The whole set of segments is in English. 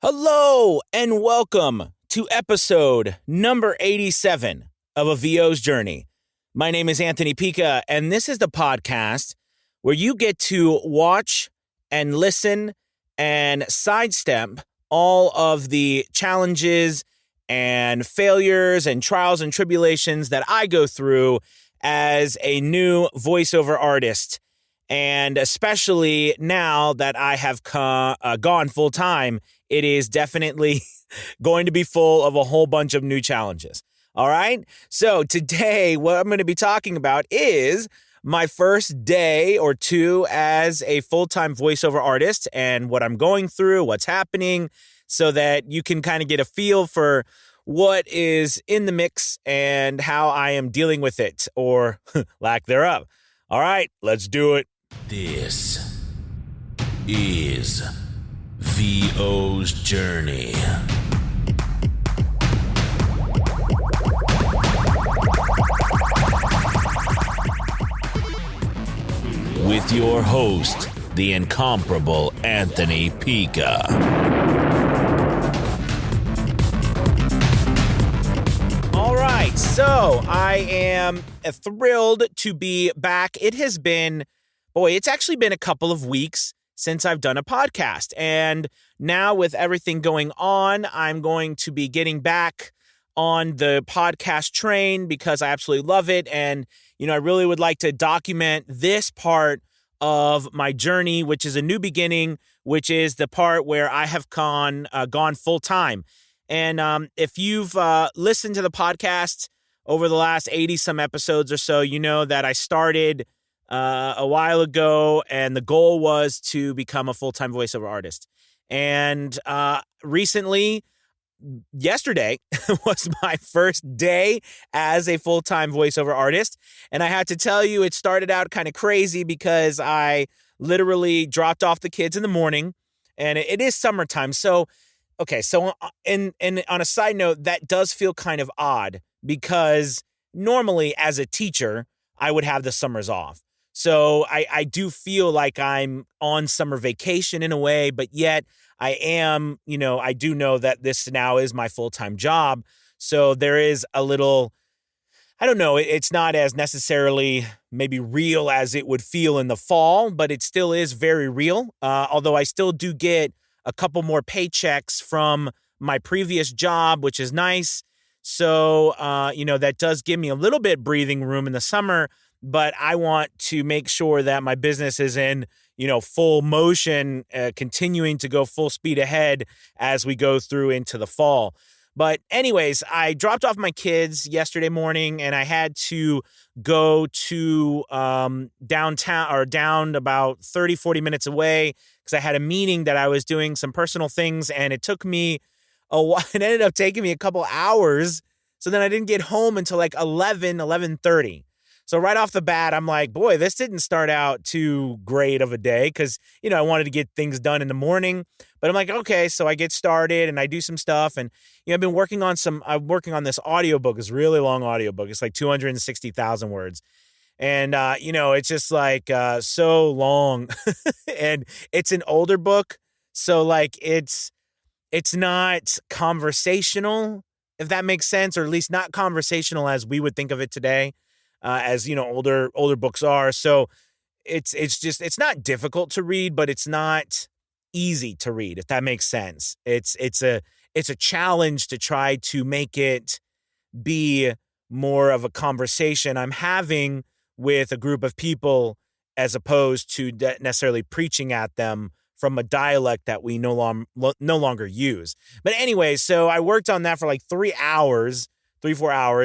Hello and welcome to episode number 87 of A VO's Journey. My name is Anthony Pica, and this is the podcast where you get to watch and listen and sidestep all of the challenges and failures and trials and tribulations that I go through as a new voiceover artist. And especially now that I have gone full time, it is definitely going to be full of a whole bunch of new challenges. All right. So today, what I'm going to be talking about is my first day or two as a full-time voiceover artist and what I'm going through, what's happening, so that you can kind of get a feel for what is in the mix and how I am dealing with it or lack thereof. All right, let's do it. This is VO's Journey. With your host, the incomparable Anthony Pica. All right, so I am thrilled to be back. It's actually been a couple of weeks since I've done a podcast. And now with everything going on, I'm going to be getting back on the podcast train because I absolutely love it. And, I really would like to document this part of my journey, which is a new beginning, which is the part where I have gone full time. And if you've listened to the podcast over the last 80 some episodes or so, you know that I started a while ago, and the goal was to become a full-time voiceover artist. And recently, yesterday, was my first day as a full-time voiceover artist. And I have to tell you, it started out kind of crazy because I literally dropped off the kids in the morning, and it is summertime. So on a side note, that does feel kind of odd because normally as a teacher, I would have the summers off. So I do feel like I'm on summer vacation in a way, but yet I am, I do know that this now is my full-time job. So there is a little, I don't know, it's not as necessarily maybe real as it would feel in the fall, but it still is very real. Although I still do get a couple more paychecks from my previous job, which is nice. So, that does give me a little bit breathing room in the summer. But I want to make sure that my business is in, full motion, continuing to go full speed ahead as we go through into the fall. But anyways, I dropped off my kids yesterday morning and I had to go to downtown or down about 30, 40 minutes away because I had a meeting that I was doing some personal things, and it took me a while. It ended up taking me a couple hours. So then I didn't get home until like 11:30. So right off the bat, I'm like, boy, this didn't start out too great of a day because, I wanted to get things done in the morning. But I'm like, okay, so I get started and I do some stuff. And, I'm working on this audiobook, this really long audiobook. It's like 260,000 words. And, it's just like so long. And it's an older book. So like it's not conversational, if that makes sense, or at least not conversational as we would think of it today. As older books are. So it's not difficult to read, but it's not easy to read, if that makes sense. It's a challenge to try to make it be more of a conversation I'm having with a group of people as opposed to necessarily preaching at them from a dialect that we no longer use. But anyway, so I worked on that for like 4 hours.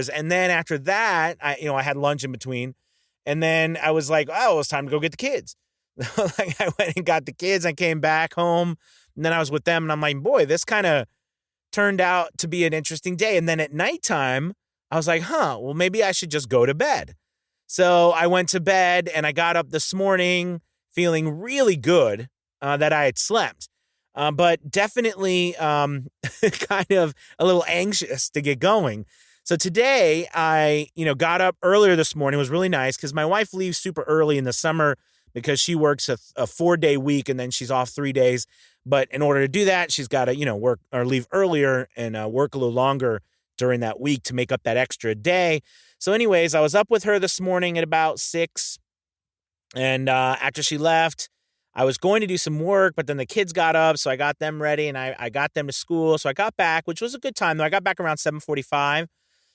And then after that, I had lunch in between. And then I was like, oh, it's time to go get the kids. Like I went and got the kids. I came back home and then I was with them and I'm like, boy, this kind of turned out to be an interesting day. And then at nighttime, I was like, well, maybe I should just go to bed. So I went to bed and I got up this morning feeling really good that I had slept. But definitely kind of a little anxious to get going. So today I, got up earlier this morning. It was really nice because my wife leaves super early in the summer because she works a 4-day week and then she's off 3 days. But in order to do that, she's got to, work or leave earlier and work a little longer during that week to make up that extra day. So anyways, I was up with her this morning at about 6. And after she left, I was going to do some work, but then the kids got up, so I got them ready and I got them to school. So I got back, which was a good time, though. I got back around 7:45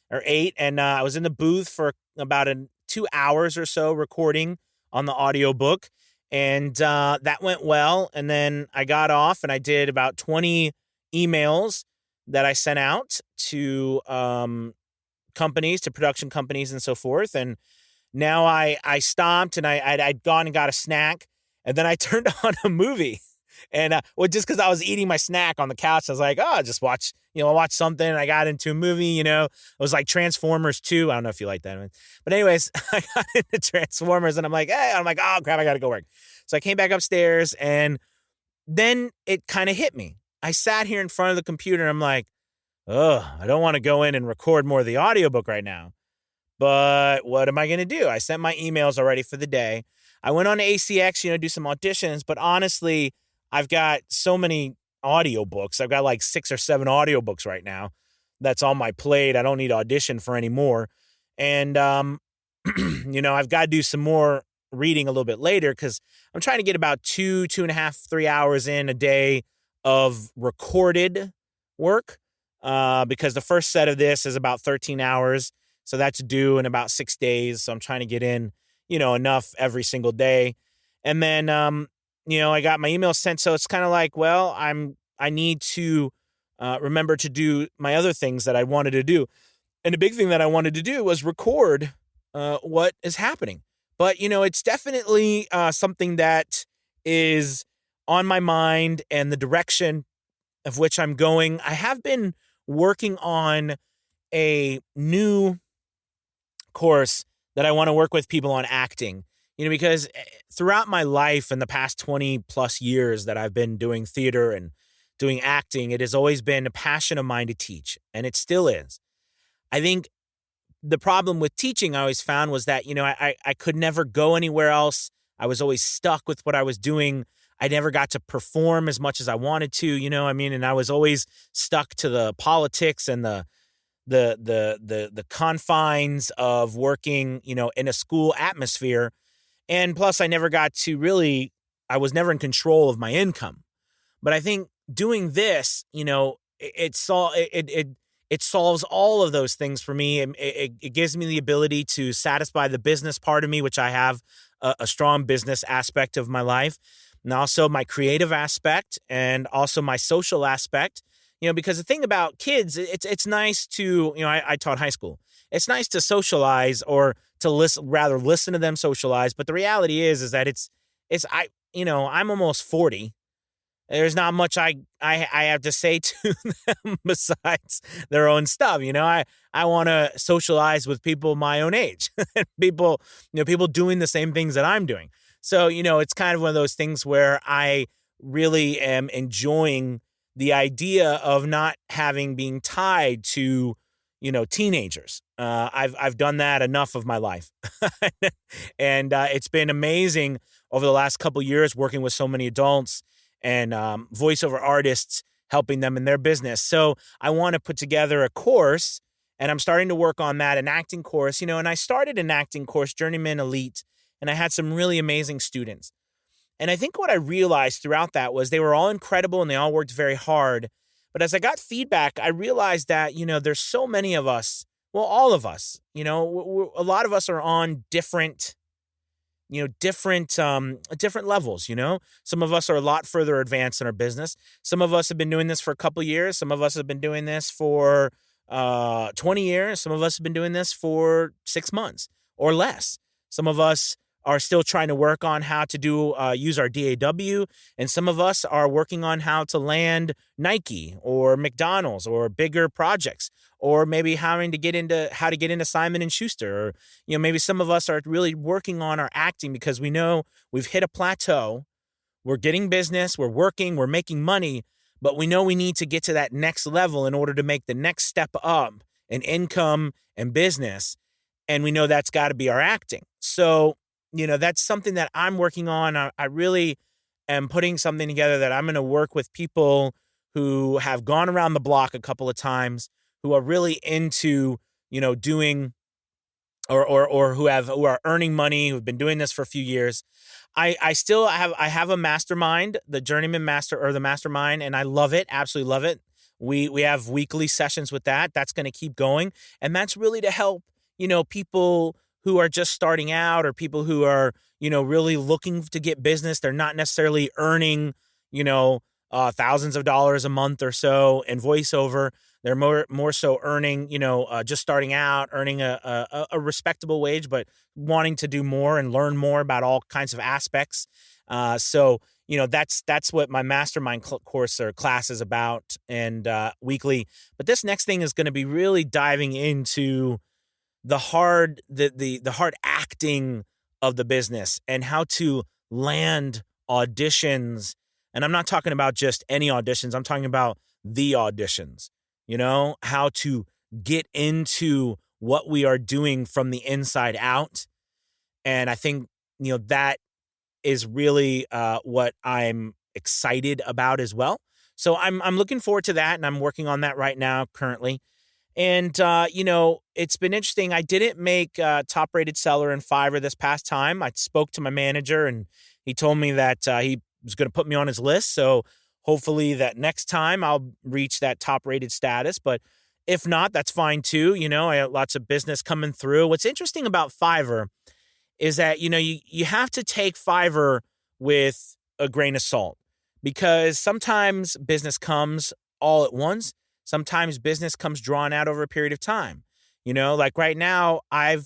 or 8, and I was in the booth for about 2 hours or so recording on the audiobook, and that went well. And then I got off, and I did about 20 emails that I sent out to companies, to production companies and so forth, and now I stopped, and I'd gone and got a snack, and then I turned on a movie. And just because I was eating my snack on the couch, I was like, oh, just watch, I'll watch something. And I got into a movie, it was like Transformers 2. I don't know if you like that. But anyways, I got into Transformers, and I'm like, oh, crap, I got to go work. So I came back upstairs, and then it kind of hit me. I sat here in front of the computer, and I'm like, oh, I don't want to go in and record more of the audiobook right now. But what am I going to do? I sent my emails already for the day. I went on to ACX, do some auditions. But honestly, I've got so many audiobooks. I've got like 6 or 7 audiobooks right now. That's on my plate. I don't need to audition for any more. And, I've got to do some more reading a little bit later because I'm trying to get about 2.5, 3 hours in a day of recorded work because the first set of this is about 13 hours. So that's due in about 6 days. So I'm trying to get in, enough every single day. And then, I got my email sent. So it's kind of like, well, I need to remember to do my other things that I wanted to do. And the big thing that I wanted to do was record what is happening. But, it's definitely something that is on my mind and the direction of which I'm going. I have been working on a new course that I want to work with people on acting, because throughout my life in the past 20 plus years that I've been doing theater and doing acting, it has always been a passion of mine to teach, and it still is. I think the problem with teaching I always found was that, I could never go anywhere else. I was always stuck with what I was doing. I never got to perform as much as I wanted to, and I was always stuck to the politics and the confines of working, in a school atmosphere. And plus I never got to I was never in control of my income. But I think doing this, it solves all of those things for me. It gives me the ability to satisfy the business part of me, which I have a strong business aspect of my life, and also my creative aspect and also my social aspect. Because the thing about kids, it's nice to, I taught high school. It's nice to socialize or to listen to them socialize. But the reality is that I'm almost 40. There's not much I have to say to them besides their own stuff. I want to socialize with people my own age, people doing the same things that I'm doing. So, it's kind of one of those things where I really am enjoying the idea of not being tied to, teenagers. I've done that enough of my life. And it's been amazing over the last couple of years working with so many adults and voiceover artists, helping them in their business. So I want to put together a course, and I'm starting to work on that, an acting course, and I started an acting course, Journeyman Elite, and I had some really amazing students. And I think what I realized throughout that was they were all incredible and they all worked very hard. But as I got feedback, I realized that, there's so many of us, well, all of us, a lot of us are on different levels, Some of us are a lot further advanced in our business. Some of us have been doing this for a couple of years. Some of us have been doing this for 20 years. Some of us have been doing this for 6 months or less. Some of us are still trying to work on how to use our DAW, and some of us are working on how to land Nike or McDonald's or bigger projects, or maybe how to get into Simon & Schuster, or maybe some of us are really working on our acting because we know we've hit a plateau. We're getting business, we're working, we're making money, but we know we need to get to that next level in order to make the next step up in income and business, and we know that's got to be our acting. So that's something that I'm working on. I really am putting something together that I'm going to work with people who have gone around the block a couple of times, who are really into, doing or who are earning money, who've been doing this for a few years. I have a mastermind, the Journeyman Master or the Mastermind, and I love it, absolutely love it. We have weekly sessions with that. That's going to keep going, and that's really to help people who are just starting out or people who are really looking to get business. They're not necessarily earning thousands of dollars a month or so in voiceover. They're more so earning, just starting out, earning a respectable wage, but wanting to do more and learn more about all kinds of aspects. So that's what my mastermind course or class is about, and weekly. But this next thing is going to be really diving into the hard acting of the business and how to land auditions. And I'm not talking about just any auditions. I'm talking about the auditions, how to get into what we are doing from the inside out. And I think, that is really what I'm excited about as well. So I'm looking forward to that, and I'm working on that right now currently. And, it's been interesting. I didn't make top rated seller in Fiverr this past time. I spoke to my manager, and he told me that he was going to put me on his list. So hopefully that next time I'll reach that top rated status. But if not, that's fine too. I have lots of business coming through. What's interesting about Fiverr is that, you have to take Fiverr with a grain of salt, because sometimes business comes all at once. Sometimes business comes drawn out over a period of time. Like right now, I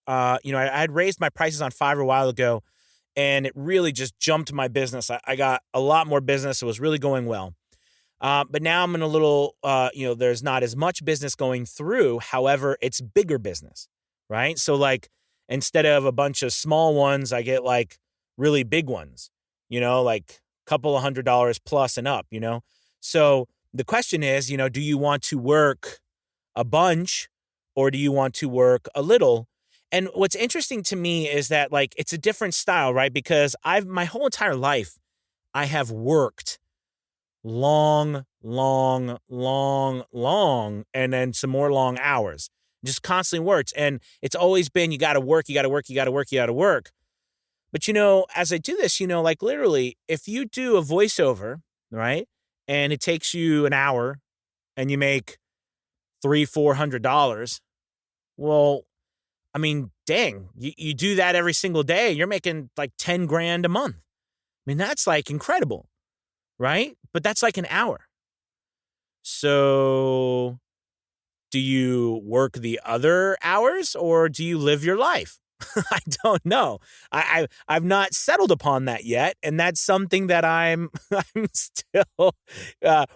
had raised my prices on Fiverr a while ago, and it really just jumped my business. I got a lot more business. It was really going well. But now I'm in a little, there's not as much business going through. However, it's bigger business, right? So like, instead of a bunch of small ones, I get like really big ones, like a couple of $100 plus and up, So the question is, do you want to work a bunch or do you want to work a little? And what's interesting to me is that like, it's a different style, right? Because my whole entire life, I have worked long, and then some more long hours, just constantly worked. And it's always been, you got to work. But, as I do this, like literally, if you do a voiceover, right, and it takes you an hour and you make $300-$400, well, I mean, dang, you do that every single day, you're making like 10 grand a month. I mean, that's like incredible, right? But that's like an hour. So do you work the other hours or do you live your life? I don't know. I've not settled upon that yet, and that's something that I'm still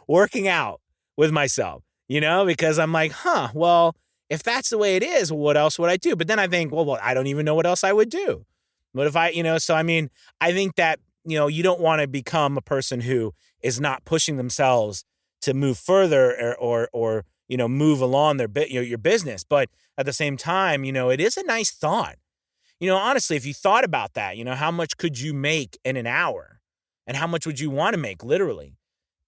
working out with myself. Because I'm like, well, if that's the way it is, what else would I do? But then I think, well, I don't even know what else I would do. What if so I mean, I think that, you don't want to become a person who is not pushing themselves to move further or move along your business. But at the same time, it is a nice thought. Honestly, if you thought about that, how much could you make in an hour and how much would you want to make literally?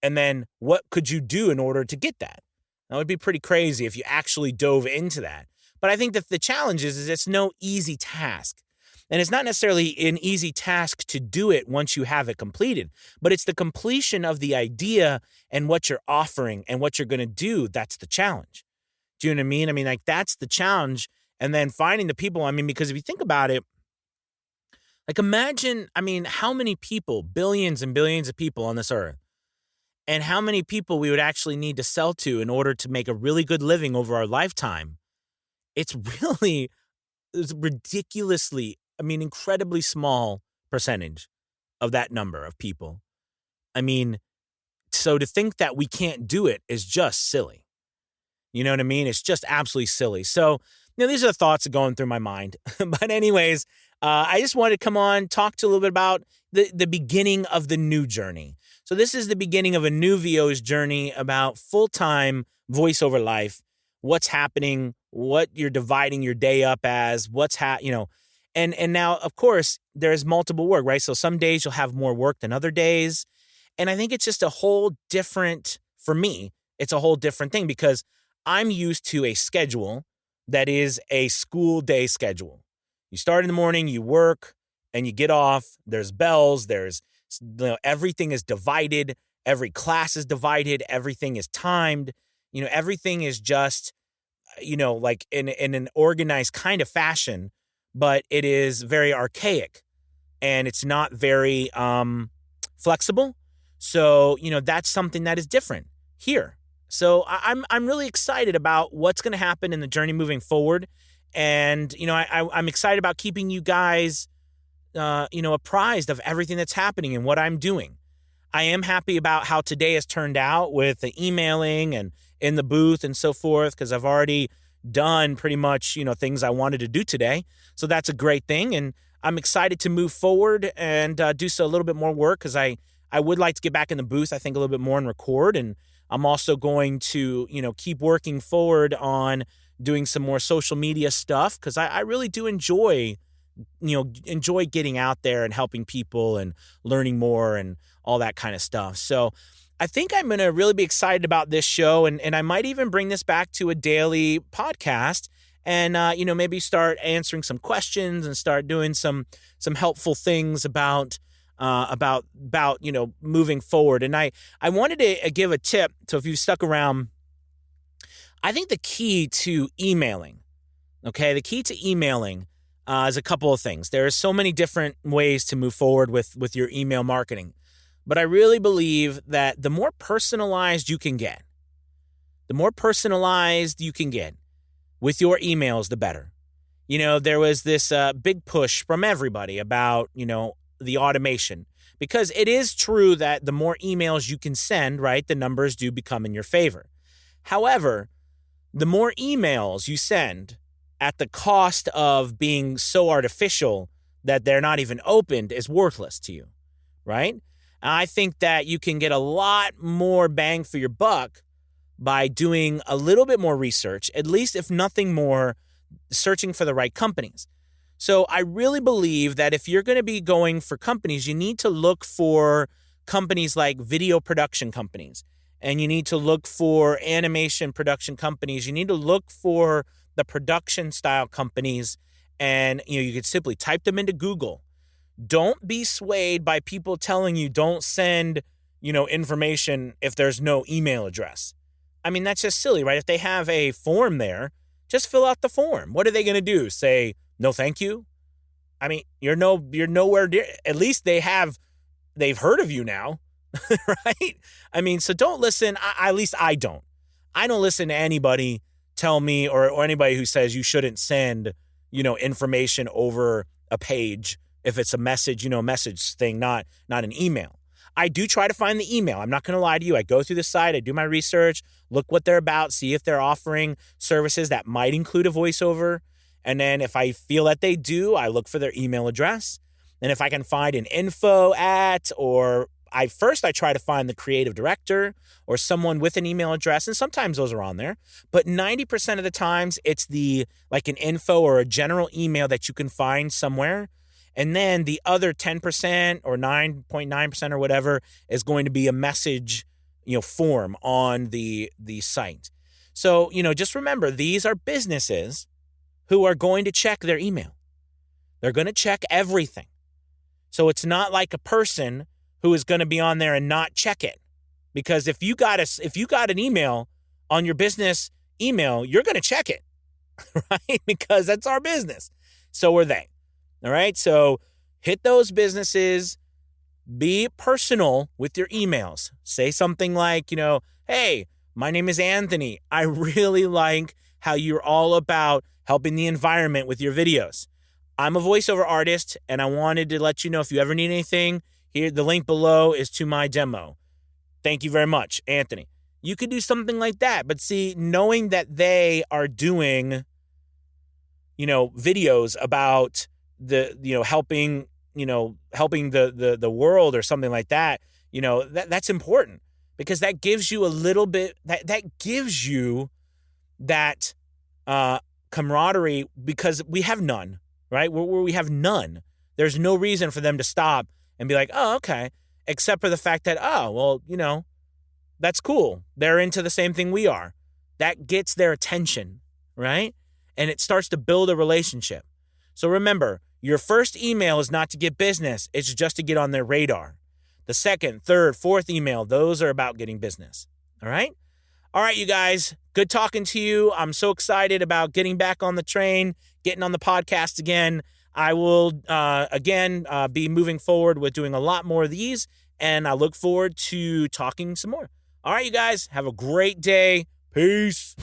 And then what could you do in order to get that? That would be pretty crazy if you actually dove into that. But I think that the challenge is it's no easy task. And it's not necessarily an easy task to do it once you have it completed, but it's the completion of the idea and what you're offering and what you're going to do. That's the challenge. Do you know what I mean? I mean, like that's the challenge. And then finding the people, because if you think about it, like imagine, how many people, billions and billions of people on this earth, and how many people we would actually need to sell to in order to make a really good living over our lifetime. It's ridiculously, incredibly small percentage of that number of people. So to think that we can't do it is just silly. You know what I mean? It's just absolutely silly. So, these are the thoughts that are going through my mind. But anyways, I just wanted to come on, talk to a little bit about the beginning of the new journey. So this is the beginning of a new VO's journey about full-time voiceover life, what's happening, what you're dividing your day up as, And now, of course, there's multiple work, right? So some days you'll have more work than other days. And I think it's just a whole different, for me, it's a whole different thing because I'm used to a schedule that is a school day schedule. You start in the morning, you work, and you get off. There's bells, everything is divided. Every class is divided. Everything is timed. Everything is just, like in an organized kind of fashion, but it is very archaic and it's not very flexible. So, that's something that is different here. So I'm really excited about what's going to happen in the journey moving forward. And, I'm excited about keeping you guys, apprised of everything that's happening and what I'm doing. I am happy about how today has turned out with the emailing and in the booth and so forth, because I've already done pretty much, things I wanted to do today. So that's a great thing. And I'm excited to move forward and do so a little bit more work because I would like to get back in the booth, I think, a little bit more and record. And I'm also going to, keep working forward on doing some more social media stuff because I really do enjoy getting out there and helping people and learning more and all that kind of stuff. So I think I'm going to really be excited about this show. And I might even bring this back to a daily podcast and, maybe start answering some questions and start doing some helpful things about moving forward. And I wanted to give a tip. So if you've stuck around, I think the key to emailing, is a couple of things. There are so many different ways to move forward with your email marketing. But I really believe that the more personalized you can get with your emails, the better. There was this big push from everybody about, the automation, because it is true that the more emails you can send, right, the numbers do become in your favor. However, the more emails you send at the cost of being so artificial that they're not even opened is worthless to you, right? I think that you can get a lot more bang for your buck by doing a little bit more research, at least if nothing more, searching for the right companies. So I really believe that if you're going to be going for companies, you need to look for companies like video production companies, and you need to look for animation production companies. You need to look for the production style companies, and you could simply type them into Google. Don't be swayed by people telling you don't send, information if there's no email address. I mean, that's just silly, right? If they have a form there, just fill out the form. What are they going to do? Say, no, thank you? I mean, you're nowhere near. At least they've heard of you now, right? I mean, so don't listen. At least I don't. I don't listen to anybody tell me or anybody who says you shouldn't send, information over a page if it's a message, message thing, not an email. I do try to find the email. I'm not going to lie to you. I go through the site, I do my research, look what they're about, see if they're offering services that might include a voiceover. And then if I feel that they do, I look for their email address. And if I can find an info at, or I try to find the creative director or someone with an email address. And sometimes those are on there, but 90% of the times it's like an info or a general email that you can find somewhere. And then the other 10% or 9.9% or whatever is going to be a message, form on the site. So, just remember, these are businesses who are going to check their email. They're going to check everything. So it's not like a person who is going to be on there and not check it. Because if you got an email on your business email, you're going to check it, right? Because that's our business. So are they. All right. So hit those businesses, be personal with your emails. Say something like, hey, my name is Anthony. I really like how you're all about helping the environment with your videos. I'm a voiceover artist, and I wanted to let you know if you ever need anything, here, the link below is to my demo. Thank you very much, Anthony. You could do something like that. But see, knowing that they are doing, videos about helping the world or something like that, that's important, because that gives you a little bit, that gives you that camaraderie, because we have none. right? Where we have none. There's no reason for them to stop and be like, oh, okay, except for the fact that, oh, well, that's cool. They're into the same thing we are. That gets their attention, right? And it starts to build a relationship. So remember, your first email is not to get business. It's just to get on their radar. The second, third, fourth email, those are about getting business. All right? All right, you guys, good talking to you. I'm so excited about getting back on the train, getting on the podcast again. I will, be moving forward with doing a lot more of these, and I look forward to talking some more. All right, you guys, have a great day. Peace.